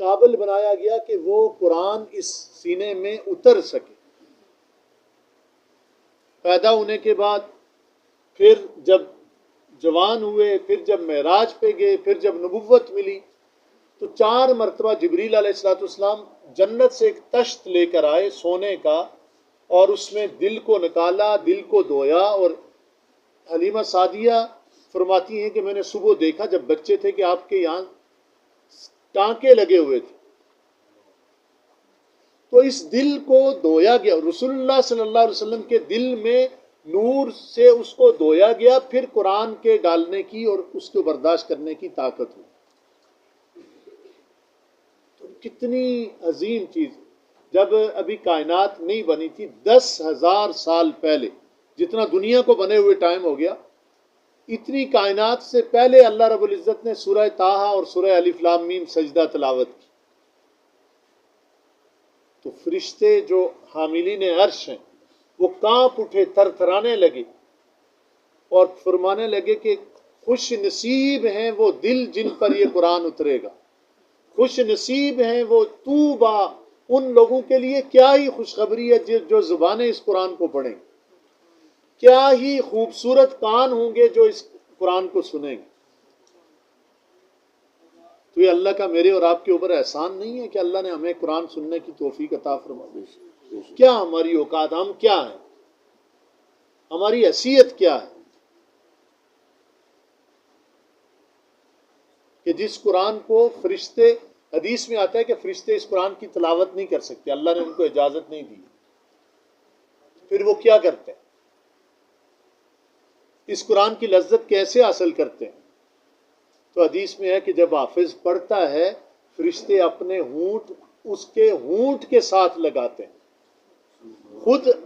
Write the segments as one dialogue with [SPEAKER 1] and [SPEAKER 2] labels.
[SPEAKER 1] قابل بنایا گیا کہ وہ قرآن اس سینے میں اتر سکے۔ پیدا ہونے کے بعد پھر جب جوان ہوئے، پھر جب معراج پہ گئے، پھر جب نبوت ملی، تو 4 مرتبہ جبریل علیہ السلام جنت سے ایک تشت لے کر آئے سونے کا، اور اس میں دل کو نکالا، دل کو دھویا۔ اور حلیمہ سعدیہ فرماتی ہیں کہ میں نے صبح دیکھا جب بچے تھے کہ آپ کے یہاں ٹانکے لگے ہوئے تھے، تو اس دل کو دھویا گیا۔ رسول اللہ صلی اللہ علیہ وسلم کے دل میں نور سے اس کو دھویا گیا، پھر قرآن کے ڈالنے کی اور اس کو برداشت کرنے کی طاقت ہوئی۔ تو کتنی عظیم چیز! جب ابھی کائنات نہیں بنی تھی، 10,000 سال پہلے، جتنا دنیا کو بنے ہوئے ٹائم ہو گیا، اتنی کائنات سے پہلے اللہ رب العزت نے سورہ طٰہٰ اور سورہ الف لام میم سجدہ تلاوت کی۔ تو فرشتے جو حاملین عرش ہیں وہ کانپ اٹھے، تھر تھرانے لگے اور فرمانے لگے کہ خوش نصیب ہیں وہ دل جن پر یہ قرآن اترے گا، خوش نصیب ہیں وہ طوبیٰ، ان لوگوں کے لیے کیا ہی خوشخبری ہے جو زبانیں اس قرآن کو پڑھیں، کیا ہی خوبصورت کان ہوں گے جو اس قرآن کو سنیں گے۔ تو یہ اللہ کا میرے اور آپ کے اوپر احسان نہیں ہے کہ اللہ نے ہمیں قرآن سننے کی توفیق عطا فرما دی؟ کیا ہماری اوقات، ہم کیا ہیں، ہماری حیثیت کیا ہے کہ جس قرآن کو فرشتے، حدیث میں آتا ہے کہ فرشتے اس قرآن کی تلاوت نہیں کر سکتے، اللہ نے ان کو اجازت نہیں دی، پھر وہ کیا کرتے ہیں، اس قرآن کی لذت کیسے حاصل کرتے ہیں؟ تو حدیث میں ہے کہ جب حافظ پڑھتا ہے، فرشتے اپنے ہونٹ اس کے ہونٹ کے ساتھ لگاتے ہیں۔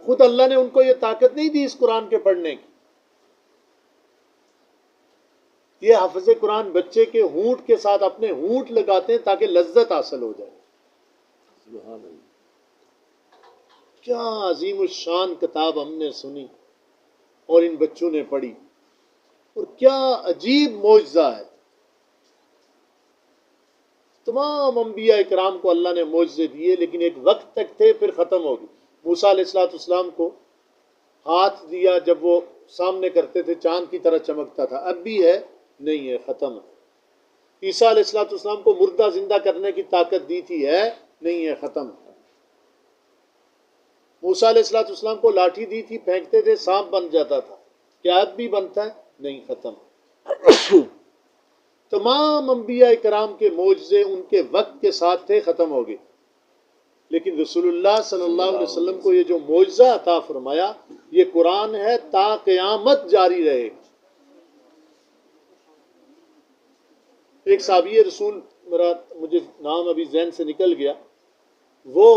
[SPEAKER 1] خود اللہ نے ان کو یہ طاقت نہیں دی اس قرآن کے پڑھنے کی۔ یہ حافظ قرآن بچے کے ہونٹ کے ساتھ اپنے ہونٹ لگاتے ہیں تاکہ لذت حاصل ہو جائے۔ سبحان اللہ! کیا عظیم الشان کتاب ہم نے سنی اور ان بچوں نے پڑھی، اور کیا عجیب معجزہ ہے۔ تمام انبیاء کرام کو اللہ نے معجزے دیے، لیکن ایک وقت تک تھے، پھر ختم ہو گئے۔ موسیٰ علیہ السلام کو ہاتھ دیا، جب وہ سامنے کرتے تھے چاند کی طرح چمکتا تھا، اب بھی ہے؟ نہیں ہے، ختم ہے۔ عیسیٰ علیہ السلام کو مردہ زندہ کرنے کی طاقت دی تھی، ہے؟ نہیں ہے، ختم ہے۔ موسیٰ علیہ السلام کو لاٹھی دی تھی، پھینکتے تھے سانپ بن جاتا تھا، کیا اب بھی بنتا ہے؟ نہیں، ختم ہے۔ تمام انبیاء کرام کے معجزے ان کے وقت کے ساتھ تھے، ختم ہو گئے، لیکن رسول اللہ صلی اللہ علیہ وسلم کو یہ جو معجزہ عطا فرمایا، یہ قرآن ہے، تا قیامت جاری رہے۔ ایک صحابی رسول، مجھے نام ابھی ذہن سے نکل گیا، وہ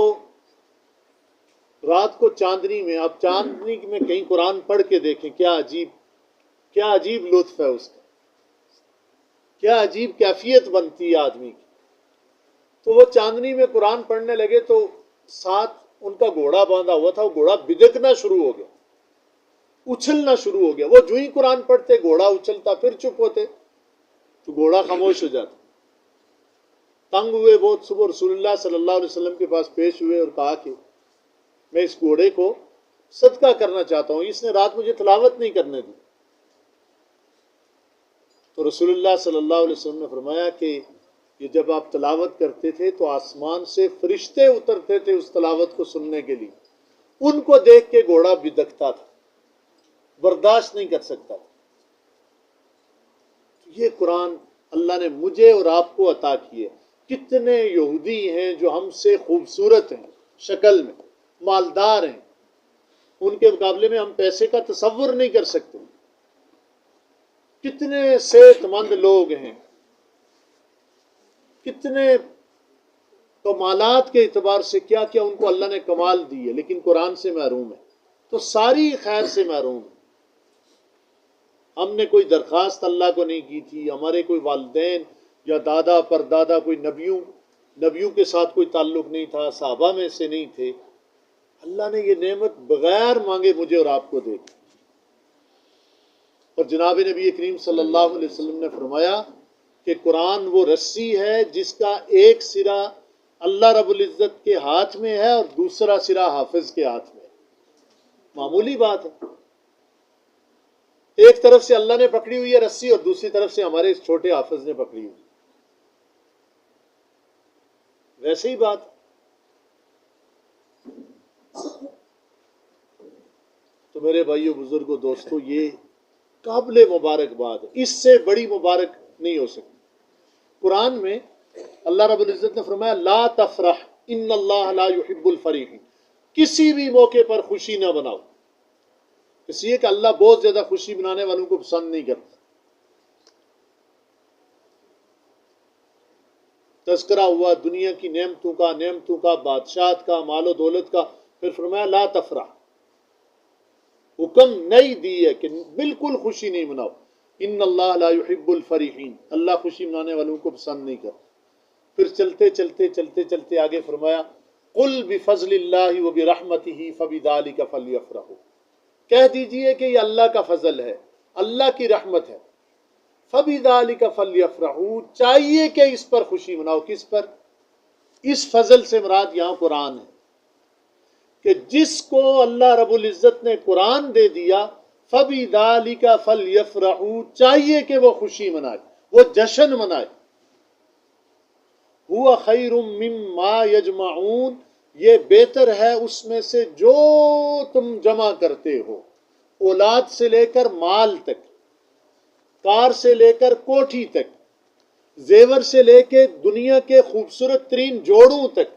[SPEAKER 1] رات کو چاندنی میں، آپ چاندنی میں کہیں قرآن پڑھ کے دیکھیں، کیا عجیب لطف ہے اس کا، کیا عجیب کیفیت بنتی ہے آدمی کی۔ تو وہ چاندنی میں قرآن پڑھنے لگے تو ساتھ ان کا گھوڑا باندھا ہوا تھا، وہ گھوڑا بدکنا شروع ہو گیا، اچھلنا شروع ہو گیا۔ وہ جو ہی قرآن پڑھتے گھوڑا اچھلتا، پھر چپ ہوتے تو گھوڑا خاموش ہو جاتا۔ تنگ ہوئے بہت، صبح رسول اللہ صلی اللہ علیہ وسلم کے پاس پیش ہوئے اور کہا کہ میں اس گھوڑے کو صدقہ کرنا چاہتا ہوں، اس نے رات مجھے تلاوت نہیں کرنے دی۔ تو رسول اللہ صلی اللہ علیہ وسلم نے فرمایا کہ یہ جب آپ تلاوت کرتے تھے تو آسمان سے فرشتے اترتے تھے اس تلاوت کو سننے کے لیے، ان کو دیکھ کے گھوڑا بدکتا تھا، برداشت نہیں کر سکتا تھا۔ یہ قرآن اللہ نے مجھے اور آپ کو عطا کیے۔ کتنے یہودی ہیں جو ہم سے خوبصورت ہیں، شکل میں مالدار ہیں، ان کے مقابلے میں ہم پیسے کا تصور نہیں کر سکتے۔ کتنے صحت مند لوگ ہیں، کتنے کمالات کے اعتبار سے کیا کیا ان کو اللہ نے کمال دی ہے، لیکن قرآن سے محروم ہے، تو ساری خیر سے محروم ہے۔ ہم نے کوئی درخواست اللہ کو نہیں کی تھی، ہمارے کوئی والدین یا دادا پردادا کوئی نبیوں کے ساتھ کوئی تعلق نہیں تھا، صحابہ میں سے نہیں تھے، اللہ نے یہ نعمت بغیر مانگے مجھے اور آپ کو دے دی۔ اور جناب نبی کریم صلی اللہ علیہ وسلم نے فرمایا کہ قرآن وہ رسی ہے جس کا ایک سرا اللہ رب العزت کے ہاتھ میں ہے اور دوسرا سرا حافظ کے ہاتھ میں ہے. معمولی بات ہے. ایک طرف سے اللہ نے پکڑی ہوئی ہے رسی اور دوسری طرف سے ہمارے اس چھوٹے حافظ نے پکڑی ہوئی. ویسے ہی بات. تو میرے بھائیوں بزرگوں دوستوں، یہ قابل مبارک بات ہے. اس سے بڑی مبارک نہیں ہو سکتی. قرآن میں اللہ رب العزت نے فرمایا لا تفرح ان اللہ لا يحب الفریحین. کسی بھی موقع پر خوشی نہ بناؤ، اس لیے کہ اللہ بہت زیادہ خوشی بنانے والوں کو پسند نہیں کرتا. تذکرہ ہوا دنیا کی نعمتوں کا، بادشاہت کا، مال و دولت کا، پھر فرمایا لا تفرح. حکم نہیں دی ہے کہ بالکل خوشی نہیں مناؤ. ان اللہ لا يحب الفریحین، اللہ خوشی منانے والوں کو پسند نہیں کرتا. پھر چلتے آگے فرمایا قل بفضل اللہ وبرحمتہ فبذلک فلیفرحوا. کہہ دیجئے کہ یہ اللہ کا فضل ہے، اللہ کی رحمت ہے. فبذلک فلیفرحوا، چاہیے کہ اس پر خوشی مناؤ. کس پر؟ اس فضل سے مراد یہاں قرآن ہے کہ جس کو اللہ رب العزت نے قرآن دے دیا، فَبِذَلِكَ فَلْيَفْرَحُوا، چاہیے کہ وہ خوشی منائے، وہ جشن منائے. هُوَ خَيْرٌ مِّمَّا يَجْمَعُونَ، یہ بہتر ہے اس میں سے جو تم جمع کرتے ہو. اولاد سے لے کر مال تک، کار سے لے کر کوٹھی تک، زیور سے لے کے دنیا کے خوبصورت ترین جوڑوں تک.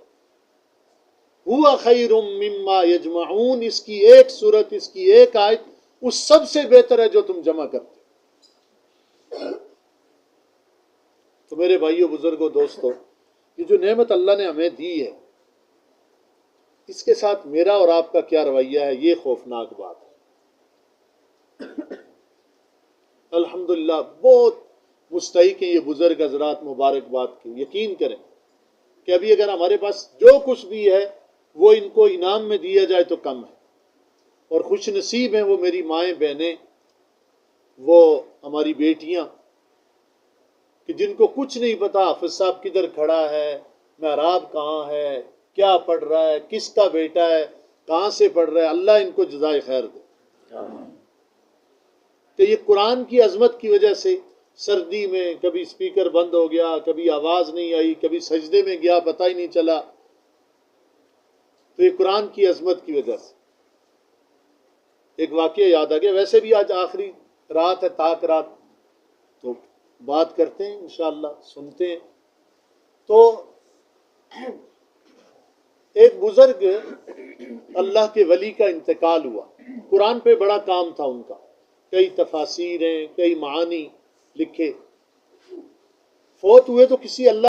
[SPEAKER 1] ہوا خیر مما یجمعون، اس کی ایک صورت، اس کی ایک آیت اس سب سے بہتر ہے جو تم جمع کرتے. تو میرے بھائیوں بزرگوں دوستوں، یہ جو نعمت اللہ نے ہمیں دی ہے، اس کے ساتھ میرا اور آپ کا کیا رویہ ہے، یہ خوفناک بات ہے. الحمدللہ بہت مستحق ہیں یہ بزرگ حضرات مبارکباد کی. یقین کریں کہ ابھی اگر ہمارے پاس جو کچھ بھی ہے وہ ان کو انعام میں دیا جائے تو کم ہے. اور خوش نصیب ہیں وہ میری مائیں بہنیں، وہ ہماری بیٹیاں کہ جن کو کچھ نہیں پتا حافظ صاحب کدھر کھڑا ہے، محراب کہاں ہے، کیا پڑھ رہا ہے، کس کا بیٹا ہے، کہاں سے پڑھ رہا ہے. اللہ ان کو جزائے خیر دے. کہ یہ قرآن کی عظمت کی وجہ سے سردی میں کبھی سپیکر بند ہو گیا، کبھی آواز نہیں آئی، کبھی سجدے میں گیا پتہ ہی نہیں چلا. تو یہ قرآن کی عظمت کی وجہ سے. ایک واقعہ یاد آ گیا. ویسے بھی آج آخری رات ہے، تاک رات، تو بات کرتے ہیں انشاءاللہ، سنتے ہیں. تو ایک بزرگ اللہ کے ولی کا انتقال ہوا. قرآن پہ بڑا کام تھا ان کا، کئی تفاسیریں، کئی معانی لکھے. فوت ہوئے تو کسی اللہ